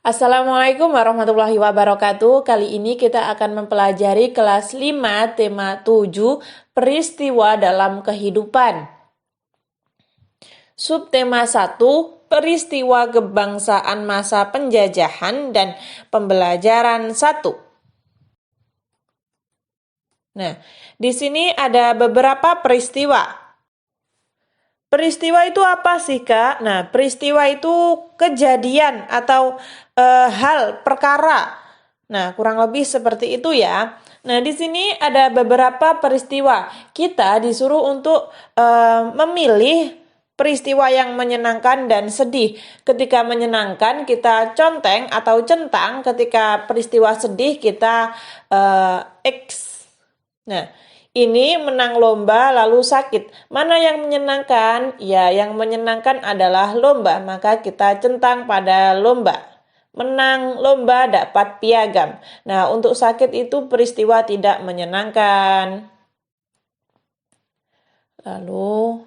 Assalamualaikum warahmatullahi wabarakatuh. Kali ini kita akan mempelajari kelas 5 tema 7 peristiwa dalam kehidupan. Subtema 1 peristiwa kebangsaan masa penjajahan dan pembelajaran 1. Nah, di sini ada beberapa peristiwa. Peristiwa itu apa sih, Kak? Nah, peristiwa itu kejadian atau hal, perkara. Nah, kurang lebih seperti itu ya. Nah, di sini ada beberapa peristiwa. Kita disuruh untuk memilih peristiwa yang menyenangkan dan sedih. Ketika menyenangkan, kita conteng atau centang. Ketika peristiwa sedih, kita X. Nah, ini menang lomba lalu sakit. Mana yang menyenangkan? Ya, yang menyenangkan adalah lomba. Maka kita centang pada lomba. Menang lomba dapat piagam. Nah, untuk sakit itu peristiwa tidak menyenangkan. Lalu,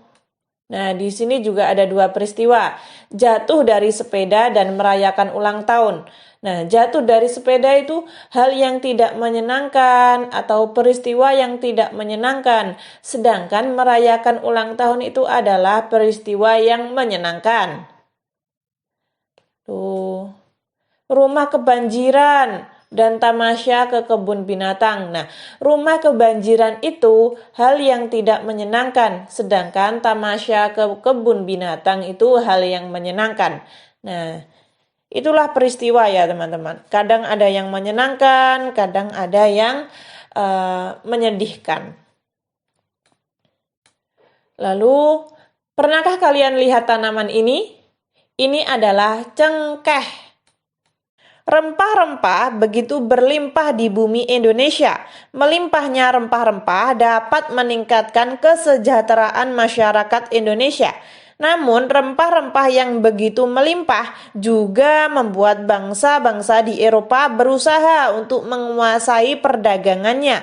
nah di sini juga ada dua peristiwa. Jatuh dari sepeda dan merayakan ulang tahun. Nah, jatuh dari sepeda itu hal yang tidak menyenangkan atau peristiwa yang tidak menyenangkan. Sedangkan merayakan ulang tahun itu adalah peristiwa yang menyenangkan. Tuh. Rumah kebanjiran dan tamasya ke kebun binatang. Nah, rumah kebanjiran itu hal yang tidak menyenangkan, sedangkan tamasya ke kebun binatang itu hal yang menyenangkan. Nah, itulah peristiwa ya teman-teman. Kadang ada yang menyenangkan, kadang ada yang menyedihkan. Lalu, pernahkah kalian lihat tanaman ini? Ini adalah cengkeh. Rempah-rempah begitu berlimpah di bumi Indonesia. Melimpahnya rempah-rempah dapat meningkatkan kesejahteraan masyarakat Indonesia. Namun, rempah-rempah yang begitu melimpah juga membuat bangsa-bangsa di Eropa berusaha untuk menguasai perdagangannya.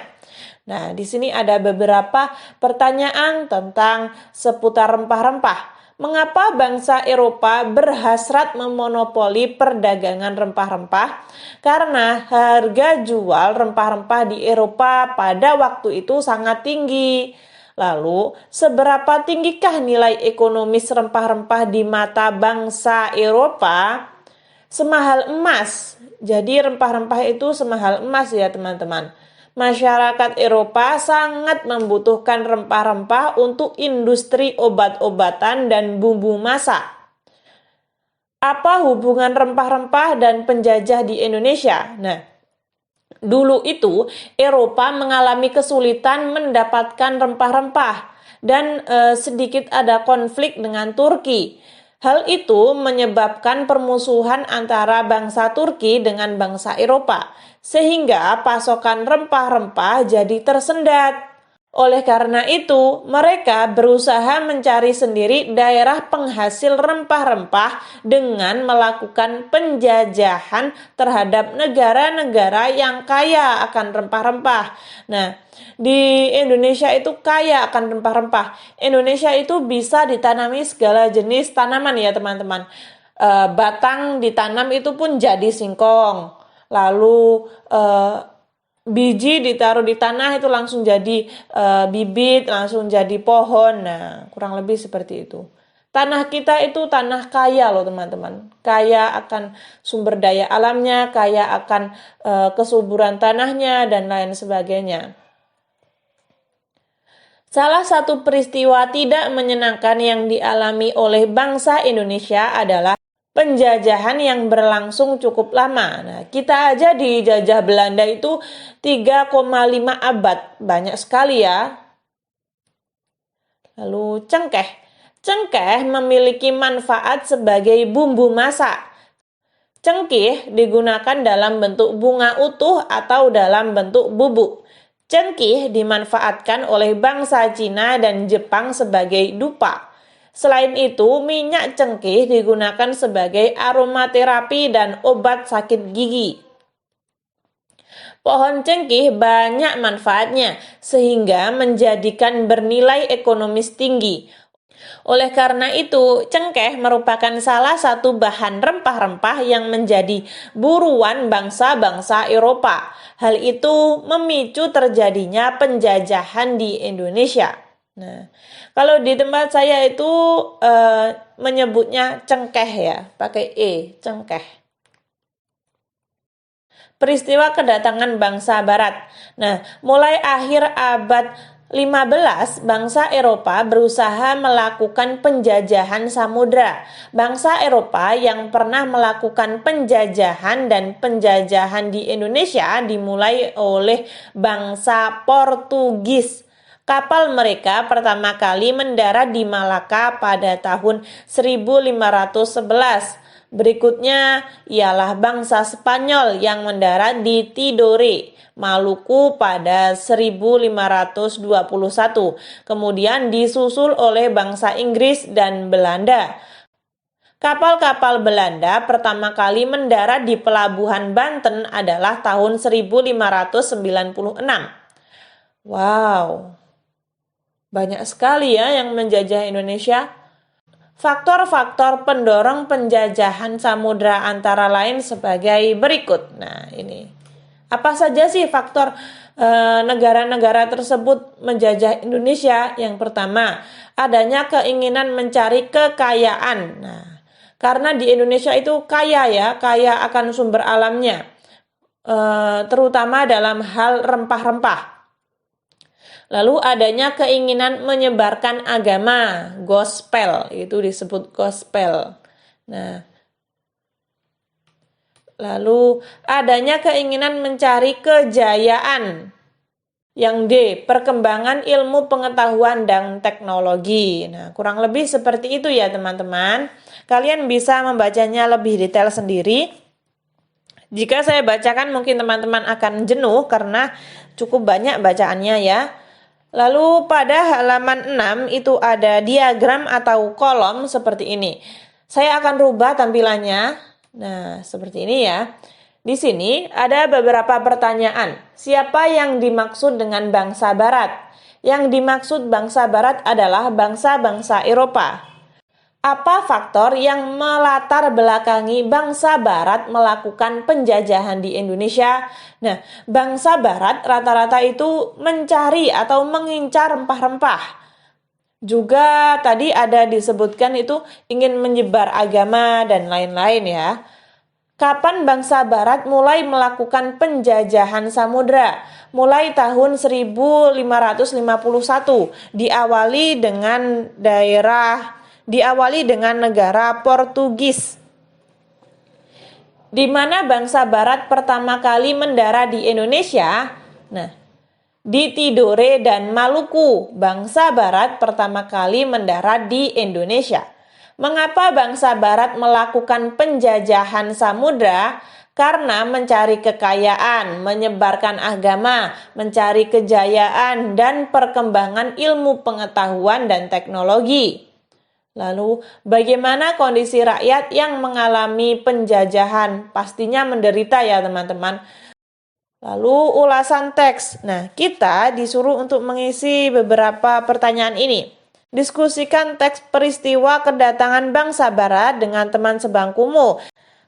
Nah, di sini ada beberapa pertanyaan tentang seputar rempah-rempah. Mengapa bangsa Eropa berhasrat memonopoli perdagangan rempah-rempah? Karena harga jual rempah-rempah di Eropa pada waktu itu sangat tinggi. Lalu, seberapa tinggikah nilai ekonomis rempah-rempah di mata bangsa Eropa? Semahal emas. Jadi rempah-rempah itu semahal emas ya teman-teman. Masyarakat Eropa sangat membutuhkan rempah-rempah untuk industri obat-obatan dan bumbu masak. Apa hubungan rempah-rempah dan penjajah di Indonesia? Nah, dulu itu Eropa mengalami kesulitan mendapatkan rempah-rempah dan sedikit ada konflik dengan Turki. Hal itu menyebabkan permusuhan antara bangsa Turki dengan bangsa Eropa, sehingga pasokan rempah-rempah jadi tersendat. Oleh karena itu, mereka berusaha mencari sendiri daerah penghasil rempah-rempah dengan melakukan penjajahan terhadap negara-negara yang kaya akan rempah-rempah. Nah, di Indonesia itu kaya akan rempah-rempah. Indonesia itu bisa ditanami segala jenis tanaman ya teman-teman. Batang ditanam itu pun jadi singkong. Lalu biji ditaruh di tanah itu langsung jadi bibit, langsung jadi pohon. Nah, kurang lebih seperti itu. Tanah kita itu tanah kaya loh teman-teman. Kaya akan sumber daya alamnya, kaya akan kesuburan tanahnya, dan lain sebagainya. Salah satu peristiwa tidak menyenangkan yang dialami oleh bangsa Indonesia adalah penjajahan yang berlangsung cukup lama. Nah, kita aja dijajah Belanda itu 3,5 abad. Banyak sekali ya. Lalu cengkeh. Cengkeh memiliki manfaat sebagai bumbu masak. Cengkeh digunakan dalam bentuk bunga utuh atau dalam bentuk bubuk. Cengkeh dimanfaatkan oleh bangsa Cina dan Jepang sebagai dupa. Selain itu, minyak cengkeh digunakan sebagai aromaterapi dan obat sakit gigi. Pohon cengkeh banyak manfaatnya, sehingga menjadikan bernilai ekonomis tinggi. Oleh karena itu, cengkeh merupakan salah satu bahan rempah-rempah yang menjadi buruan bangsa-bangsa Eropa. Hal itu memicu terjadinya penjajahan di Indonesia. Nah, kalau di tempat saya itu menyebutnya cengkeh ya, pakai cengkeh. Peristiwa kedatangan bangsa Barat. Nah, mulai akhir abad 15, bangsa Eropa berusaha melakukan penjajahan samudra. Bangsa Eropa yang pernah melakukan penjajahan dan penjajahan di Indonesia dimulai oleh bangsa Portugis. Kapal mereka pertama kali mendarat di Malaka pada tahun 1511. Berikutnya ialah bangsa Spanyol yang mendarat di Tidore, Maluku pada 1521. Kemudian disusul oleh bangsa Inggris dan Belanda. Kapal-kapal Belanda pertama kali mendarat di pelabuhan Banten adalah tahun 1596. Wow, banyak sekali ya yang menjajah Indonesia. Faktor-faktor pendorong penjajahan samudra antara lain sebagai berikut. Nah, ini. Apa saja sih faktor negara-negara tersebut menjajah Indonesia? Yang pertama, adanya keinginan mencari kekayaan. Nah, karena di Indonesia itu kaya ya, kaya akan sumber alamnya. Terutama dalam hal rempah-rempah. Lalu adanya keinginan menyebarkan agama, gospel, itu disebut gospel. Nah, lalu adanya keinginan mencari kejayaan. Yang D, perkembangan ilmu pengetahuan dan teknologi. Nah, kurang lebih seperti itu ya teman-teman. Kalian bisa membacanya lebih detail sendiri. Jika saya bacakan mungkin teman-teman akan jenuh karena cukup banyak bacaannya ya. Lalu pada halaman 6 itu ada diagram atau kolom seperti ini. Saya akan rubah tampilannya. Nah, seperti ini ya. Di sini ada beberapa pertanyaan. Siapa yang dimaksud dengan bangsa Barat? Yang dimaksud bangsa Barat adalah bangsa-bangsa Eropa. Apa faktor yang melatar belakangi bangsa Barat melakukan penjajahan di Indonesia? Nah, bangsa Barat rata-rata itu mencari atau mengincar rempah-rempah. Juga tadi ada disebutkan itu ingin menyebar agama dan lain-lain ya. Kapan bangsa Barat mulai melakukan penjajahan samudra? Mulai tahun 1551, diawali dengan negara Portugis, di mana bangsa Barat pertama kali mendarat di Indonesia. Nah, di Tidore dan Maluku, bangsa Barat pertama kali mendarat di Indonesia. Mengapa bangsa Barat melakukan penjajahan samudra? Karena mencari kekayaan, menyebarkan agama, mencari kejayaan, dan perkembangan ilmu pengetahuan dan teknologi. Lalu, bagaimana kondisi rakyat yang mengalami penjajahan? Pastinya menderita ya teman-teman. Lalu, ulasan teks. Nah, kita disuruh untuk mengisi beberapa pertanyaan ini. Diskusikan teks peristiwa kedatangan bangsa Barat dengan teman sebangkumu.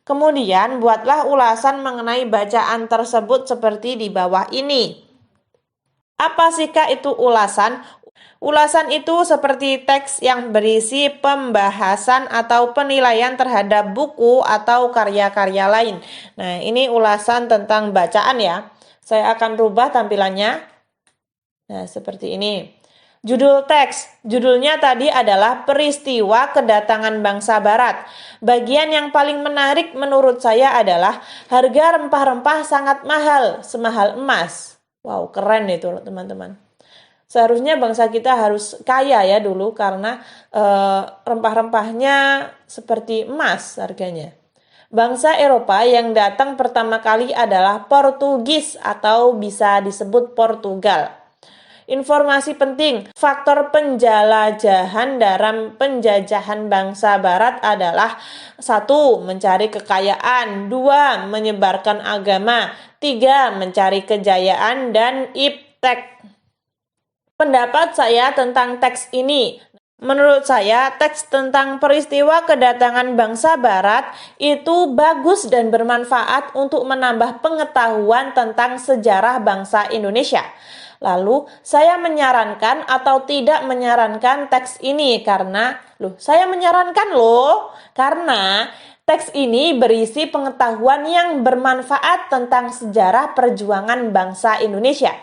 Kemudian, buatlah ulasan mengenai bacaan tersebut seperti di bawah ini. Apa sih Kak itu ulasan? Ulasan itu seperti teks yang berisi pembahasan atau penilaian terhadap buku atau karya-karya lain. Nah, ini ulasan tentang bacaan ya. Saya akan rubah tampilannya. Nah, seperti ini. Judul teks. Judulnya tadi adalah peristiwa kedatangan bangsa Barat. Bagian yang paling menarik menurut saya adalah harga rempah-rempah sangat mahal, semahal emas. Wow, keren itu teman-teman. Seharusnya bangsa kita harus kaya ya dulu karena rempah-rempahnya seperti emas harganya. Bangsa Eropa yang datang pertama kali adalah Portugis atau bisa disebut Portugal. Informasi penting, faktor penjelajahan dalam penjajahan bangsa Barat adalah 1. Mencari kekayaan, 2. Menyebarkan agama, 3. Mencari kejayaan, dan iptek. Pendapat saya tentang teks ini, Menurut saya, teks tentang peristiwa kedatangan bangsa Barat itu bagus dan bermanfaat untuk menambah pengetahuan tentang sejarah bangsa Indonesia. Lalu, saya menyarankan atau tidak menyarankan teks ini karena, saya menyarankan karena teks ini berisi pengetahuan yang bermanfaat tentang sejarah perjuangan bangsa Indonesia.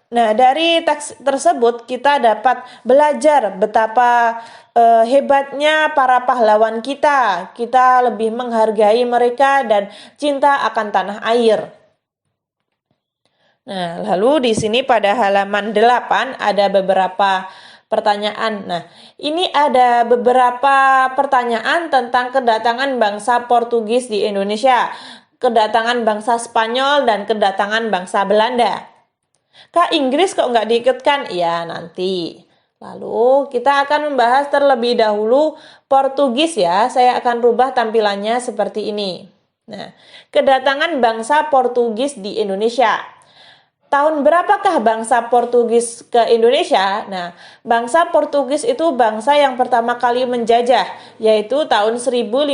Dari teks tersebut kita dapat belajar betapa hebatnya para pahlawan kita. Kita lebih menghargai mereka dan cinta akan tanah air. Nah, lalu di sini pada halaman 8 ada beberapa pertanyaan. Nah, ini ada beberapa pertanyaan tentang kedatangan bangsa Portugis di Indonesia, kedatangan bangsa Spanyol, dan kedatangan bangsa Belanda. Kak, Inggris kok nggak diikutkan? Ya, nanti. Lalu kita akan membahas terlebih dahulu Portugis ya. Saya akan rubah tampilannya seperti ini. Nah, kedatangan bangsa Portugis di Indonesia. Tahun berapakah bangsa Portugis ke Indonesia? Nah, bangsa Portugis itu bangsa yang pertama kali menjajah, yaitu tahun 1511.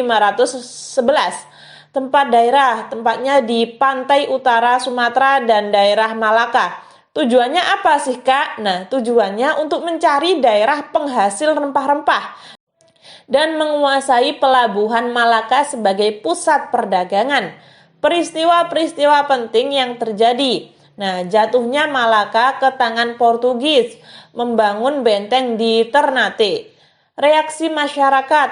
Tempatnya di pantai utara Sumatera dan daerah Malaka. Tujuannya apa sih, Kak? Nah, tujuannya untuk mencari daerah penghasil rempah-rempah dan menguasai pelabuhan Malaka sebagai pusat perdagangan. Peristiwa-peristiwa penting yang terjadi. Nah, jatuhnya Malaka ke tangan Portugis, membangun benteng di Ternate. Reaksi masyarakat.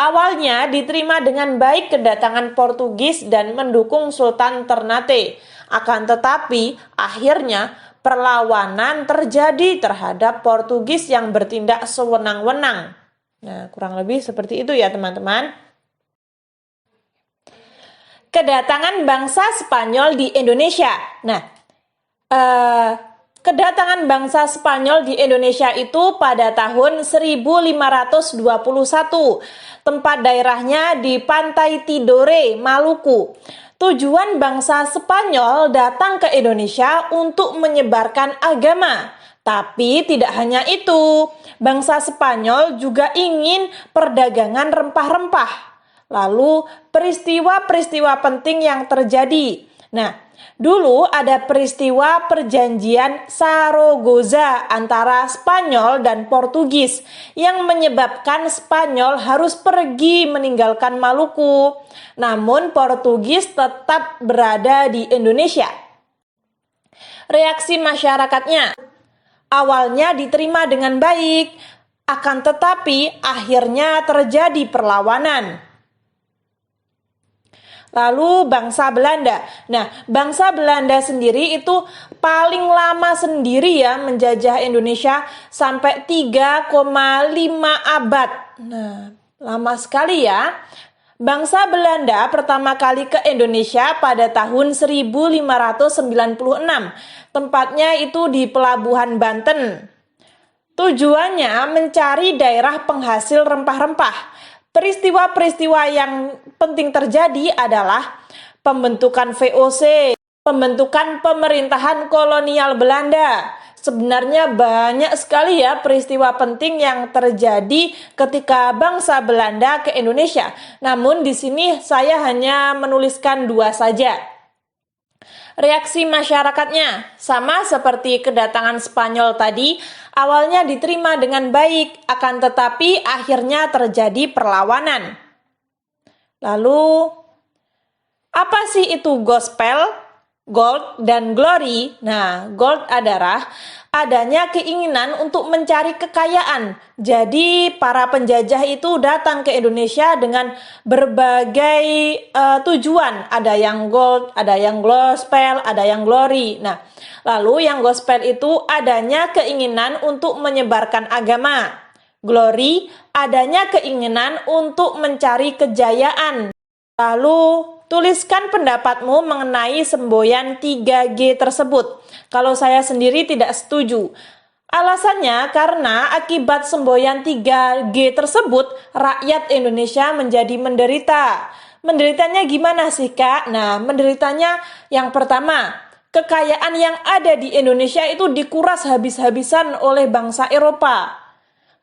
Awalnya diterima dengan baik kedatangan Portugis dan mendukung Sultan Ternate. Akan tetapi, akhirnya perlawanan terjadi terhadap Portugis yang bertindak sewenang-wenang. Nah, kurang lebih seperti itu ya teman-teman. Kedatangan bangsa Spanyol di Indonesia. Nah, kedatangan bangsa Spanyol di Indonesia itu pada tahun 1521. Tempat daerahnya di Pantai Tidore, Maluku. Tujuan bangsa Spanyol datang ke Indonesia untuk menyebarkan agama. Tapi tidak hanya itu, bangsa Spanyol juga ingin perdagangan rempah-rempah. Lalu peristiwa-peristiwa penting yang terjadi. Nah, dulu ada peristiwa perjanjian Saragoza antara Spanyol dan Portugis yang menyebabkan Spanyol harus pergi meninggalkan Maluku. Namun Portugis tetap berada di Indonesia. Reaksi masyarakatnya. Awalnya diterima dengan baik, akan tetapi akhirnya terjadi perlawanan. Lalu bangsa Belanda. Nah, bangsa Belanda sendiri itu paling lama sendiri ya menjajah Indonesia sampai 3,5 abad. Nah, lama sekali ya. Bangsa Belanda pertama kali ke Indonesia pada tahun 1596. Tempatnya itu di Pelabuhan Banten. Tujuannya mencari daerah penghasil rempah-rempah. Peristiwa-peristiwa yang penting terjadi adalah pembentukan VOC, pembentukan pemerintahan kolonial Belanda. Sebenarnya banyak sekali ya peristiwa penting yang terjadi ketika bangsa Belanda ke Indonesia. Namun di sini saya hanya menuliskan 2 saja. Reaksi masyarakatnya sama seperti kedatangan Spanyol tadi, awalnya diterima dengan baik, akan tetapi akhirnya terjadi perlawanan. Lalu, apa sih itu gospel, gold, dan glory? Nah, gold adalah adanya keinginan untuk mencari kekayaan. Jadi para penjajah itu datang ke Indonesia dengan berbagai tujuan. Ada yang gold, ada yang gospel, ada yang glory. Nah, lalu yang gospel itu adanya keinginan untuk menyebarkan agama. Glory adanya keinginan untuk mencari kejayaan. Lalu tuliskan pendapatmu mengenai semboyan 3G tersebut. Kalau saya sendiri tidak setuju. Alasannya karena akibat semboyan 3G tersebut, rakyat Indonesia menjadi menderita. Menderitanya gimana sih, Kak? Nah, menderitanya yang pertama, kekayaan yang ada di Indonesia itu dikuras habis-habisan oleh bangsa Eropa.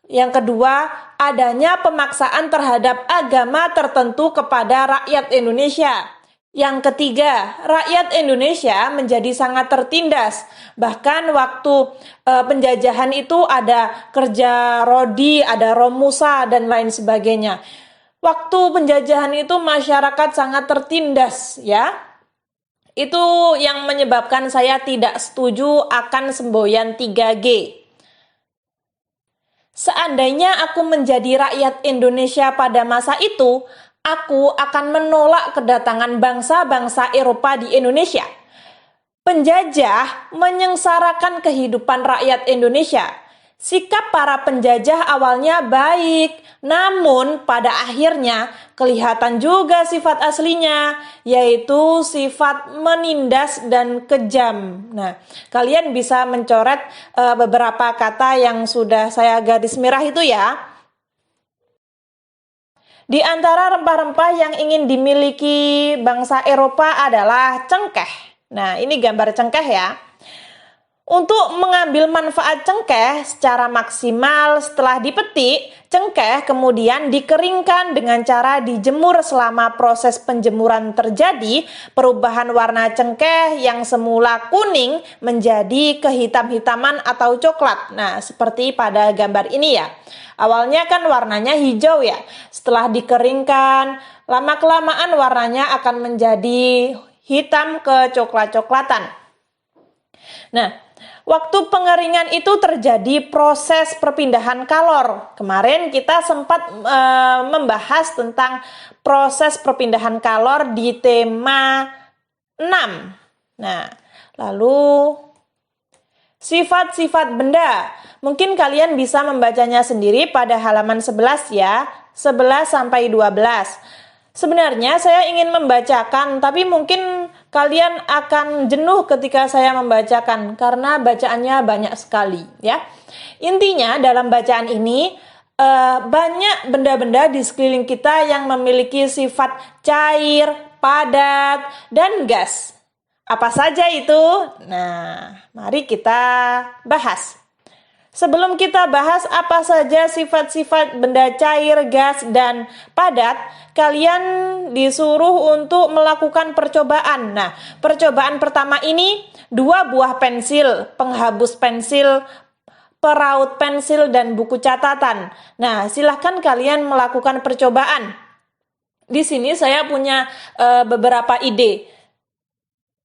Yang kedua, adanya pemaksaan terhadap agama tertentu kepada rakyat Indonesia. Yang ketiga, rakyat Indonesia menjadi sangat tertindas. Bahkan waktu penjajahan itu ada kerja rodi, ada romusa, dan lain sebagainya. Waktu penjajahan itu masyarakat sangat tertindas, ya. Itu yang menyebabkan saya tidak setuju akan semboyan 3G. Seandainya aku menjadi rakyat Indonesia pada masa itu, aku akan menolak kedatangan bangsa-bangsa Eropa di Indonesia. Penjajah menyengsarakan kehidupan rakyat Indonesia. Sikap para penjajah awalnya baik, namun pada akhirnya kelihatan juga sifat aslinya, yaitu sifat menindas dan kejam. Nah, kalian bisa mencoret beberapa kata yang sudah saya garis merah itu ya. Di antara rempah-rempah yang ingin dimiliki bangsa Eropa adalah cengkeh. Nah, ini gambar cengkeh ya. Untuk mengambil manfaat cengkeh secara maksimal setelah dipetik, cengkeh kemudian dikeringkan dengan cara dijemur. Selama proses penjemuran terjadi, perubahan warna cengkeh yang semula kuning menjadi kehitam-hitaman atau coklat. Nah, seperti pada gambar ini ya. Awalnya kan warnanya hijau ya. Setelah dikeringkan, lama-kelamaan warnanya akan menjadi hitam kecoklat-coklatan. Nah, waktu pengeringan itu terjadi proses perpindahan kalor. Kemarin kita sempat membahas tentang proses perpindahan kalor di tema 6. Nah, lalu sifat-sifat benda. Mungkin kalian bisa membacanya sendiri pada halaman 11 ya, 11 sampai 12. Sebenarnya saya ingin membacakan, tapi mungkin kalian akan jenuh ketika saya membacakan karena bacaannya banyak sekali ya. Intinya dalam bacaan ini banyak benda-benda di sekeliling kita yang memiliki sifat cair, padat, dan gas. Apa saja itu? Nah, mari kita bahas. Sebelum kita bahas apa saja sifat-sifat benda cair, gas, dan padat, kalian disuruh untuk melakukan percobaan. Nah, percobaan pertama ini 2 buah pensil, penghapus pensil, peraut pensil, dan buku catatan. Nah, silahkan kalian melakukan percobaan. Di sini saya punya beberapa ide.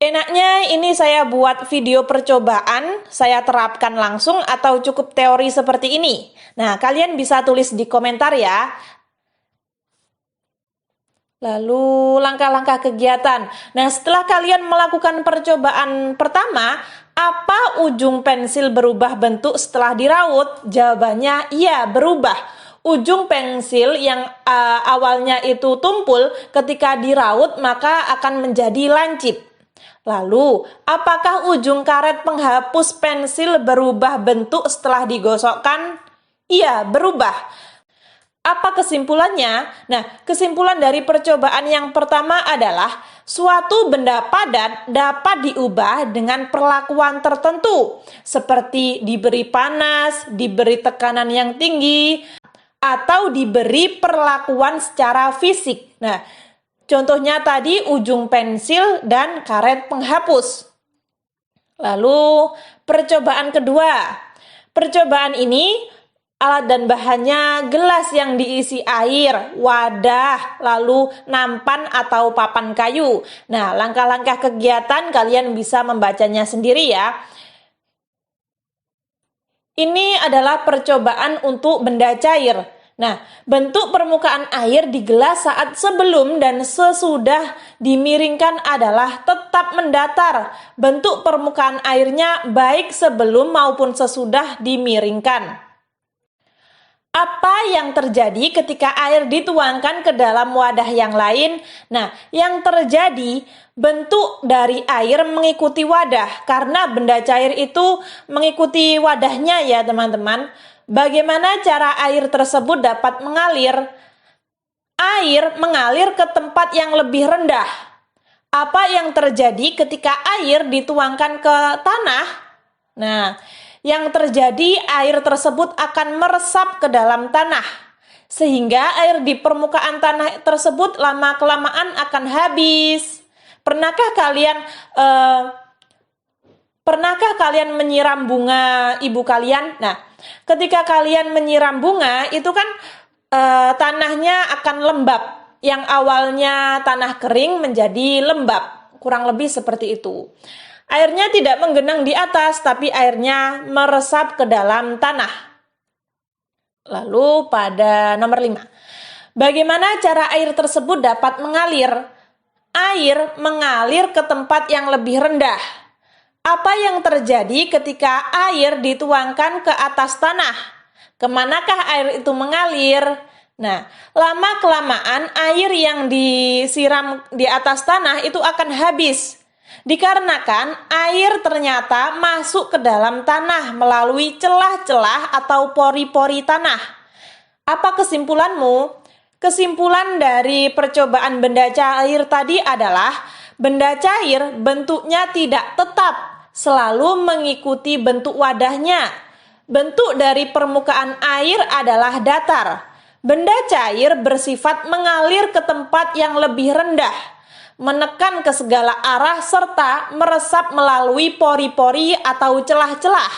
Enaknya ini saya buat video percobaan, saya terapkan langsung atau cukup teori seperti ini. Nah, kalian bisa tulis di komentar ya. Lalu langkah-langkah kegiatan. Nah, setelah kalian melakukan percobaan pertama, apa ujung pensil berubah bentuk setelah diraut? Jawabannya iya, berubah. Ujung pensil yang awalnya itu tumpul ketika diraut maka akan menjadi lancip. Lalu, apakah ujung karet penghapus pensil berubah bentuk setelah digosokkan? Iya, berubah. Apa kesimpulannya? Nah, kesimpulan dari percobaan yang pertama adalah suatu benda padat dapat diubah dengan perlakuan tertentu, seperti diberi panas, diberi tekanan yang tinggi, atau diberi perlakuan secara fisik. Nah, contohnya tadi ujung pensil dan karet penghapus. Lalu percobaan kedua. Percobaan ini alat dan bahannya gelas yang diisi air, wadah, lalu nampan atau papan kayu. Nah, langkah-langkah kegiatan kalian bisa membacanya sendiri ya. Ini adalah percobaan untuk benda cair. Nah, bentuk permukaan air di gelas saat sebelum dan sesudah dimiringkan adalah tetap mendatar. Bentuk permukaan airnya baik sebelum maupun sesudah dimiringkan. Apa yang terjadi ketika air dituangkan ke dalam wadah yang lain? Nah, yang terjadi bentuk dari air mengikuti wadah karena benda cair itu mengikuti wadahnya ya teman-teman. Bagaimana cara air tersebut dapat mengalir? Air mengalir ke tempat yang lebih rendah. Apa yang terjadi ketika air dituangkan ke tanah? Nah, yang terjadi air tersebut akan meresap ke dalam tanah, sehingga air di permukaan tanah tersebut lama-kelamaan akan habis. Pernahkah kalian menyiram bunga ibu kalian? Nah, ketika kalian menyiram bunga, itu kan tanahnya akan lembab. Yang awalnya tanah kering menjadi lembab, kurang lebih seperti itu. Airnya tidak menggenang di atas, tapi airnya meresap ke dalam tanah. Lalu pada nomor 5, bagaimana cara air tersebut dapat mengalir? Air mengalir ke tempat yang lebih rendah. Apa yang terjadi ketika air dituangkan ke atas tanah? Kemanakah air itu mengalir? Nah, lama-kelamaan air yang disiram di atas tanah itu akan habis. Dikarenakan air ternyata masuk ke dalam tanah melalui celah-celah atau pori-pori tanah. Apa kesimpulanmu? Kesimpulan dari percobaan benda cair tadi adalah benda cair bentuknya tidak tetap, selalu mengikuti bentuk wadahnya. Bentuk dari permukaan air adalah datar. Benda cair bersifat mengalir ke tempat yang lebih rendah, menekan ke segala arah serta meresap melalui pori-pori atau celah-celah.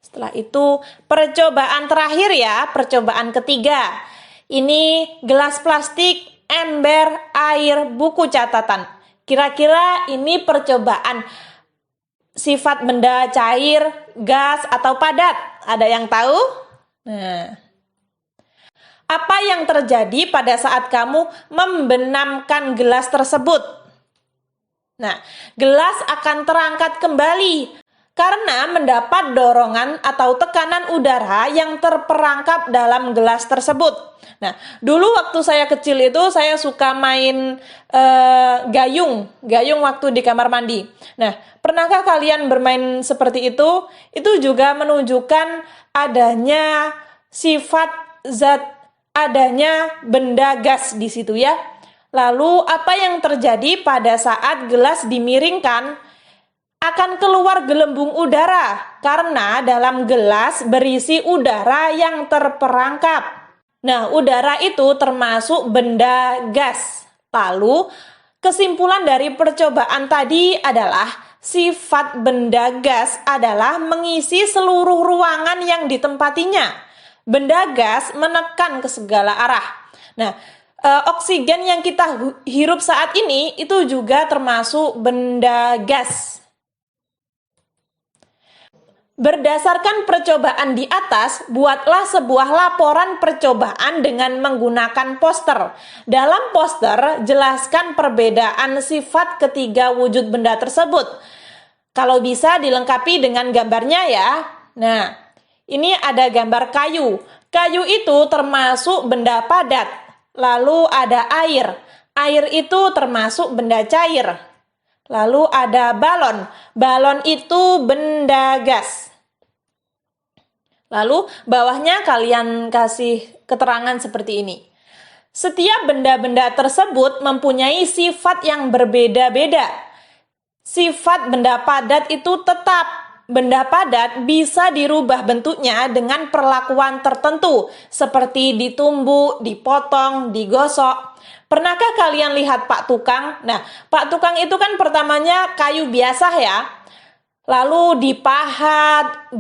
Setelah itu, percobaan terakhir ya, percobaan ketiga. Ini gelas plastik, ember, air, buku catatan. Kira-kira ini percobaan sifat benda cair, gas, atau padat. Ada yang tahu? Nah, apa yang terjadi pada saat kamu membenamkan gelas tersebut? Nah, gelas akan terangkat kembali karena mendapat dorongan atau tekanan udara yang terperangkap dalam gelas tersebut. Nah, dulu waktu saya kecil itu saya suka main gayung waktu di kamar mandi. Nah, pernahkah kalian bermain seperti itu? Itu juga menunjukkan adanya adanya benda gas di situ ya. Lalu apa yang terjadi pada saat gelas dimiringkan? Akan keluar gelembung udara karena dalam gelas berisi udara yang terperangkap. Nah, udara itu termasuk benda gas. Lalu, kesimpulan dari percobaan tadi adalah sifat benda gas adalah mengisi seluruh ruangan yang ditempatinya. Benda gas menekan ke segala arah. Nah, oksigen yang kita hirup saat ini itu juga termasuk benda gas. Berdasarkan percobaan di atas, buatlah sebuah laporan percobaan dengan menggunakan poster. Dalam poster, jelaskan perbedaan sifat ketiga wujud benda tersebut. Kalau bisa dilengkapi dengan gambarnya ya. Nah, ini ada gambar kayu. Kayu itu termasuk benda padat. Lalu ada air. Air itu termasuk benda cair. Lalu ada balon. Balon itu benda gas. Lalu bawahnya kalian kasih keterangan seperti ini. Setiap benda-benda tersebut mempunyai sifat yang berbeda-beda. Sifat benda padat itu tetap. Benda padat bisa dirubah bentuknya dengan perlakuan tertentu, seperti ditumbuk, dipotong, digosok. Pernahkah kalian lihat Pak Tukang? Nah, Pak Tukang itu kan pertamanya kayu biasa ya. Lalu dipahat,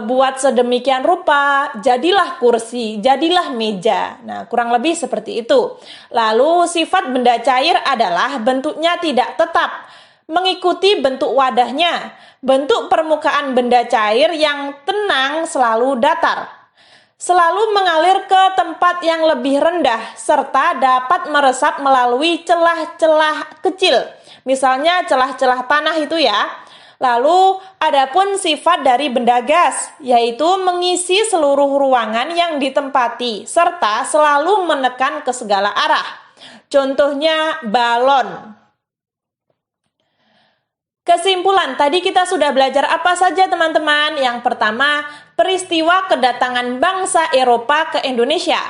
buat sedemikian rupa, jadilah kursi, jadilah meja. Nah, kurang lebih seperti itu. Lalu sifat benda cair adalah bentuknya tidak tetap, mengikuti bentuk wadahnya. Bentuk permukaan benda cair yang tenang selalu datar, selalu mengalir ke tempat yang lebih rendah, serta dapat meresap melalui celah-celah kecil. Misalnya celah-celah tanah itu ya. Lalu, adapun sifat dari benda gas, yaitu mengisi seluruh ruangan yang ditempati, serta selalu menekan ke segala arah. Contohnya balon. Kesimpulan, tadi kita sudah belajar apa saja teman-teman? Yang pertama, peristiwa kedatangan bangsa Eropa ke Indonesia.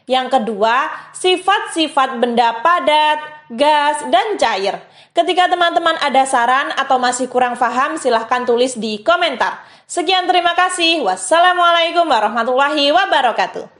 Yang kedua, sifat-sifat benda padat, gas, dan cair. Ketika teman-teman ada saran atau masih kurang paham, silahkan tulis di komentar. Sekian, terima kasih. Wassalamualaikum warahmatullahi wabarakatuh.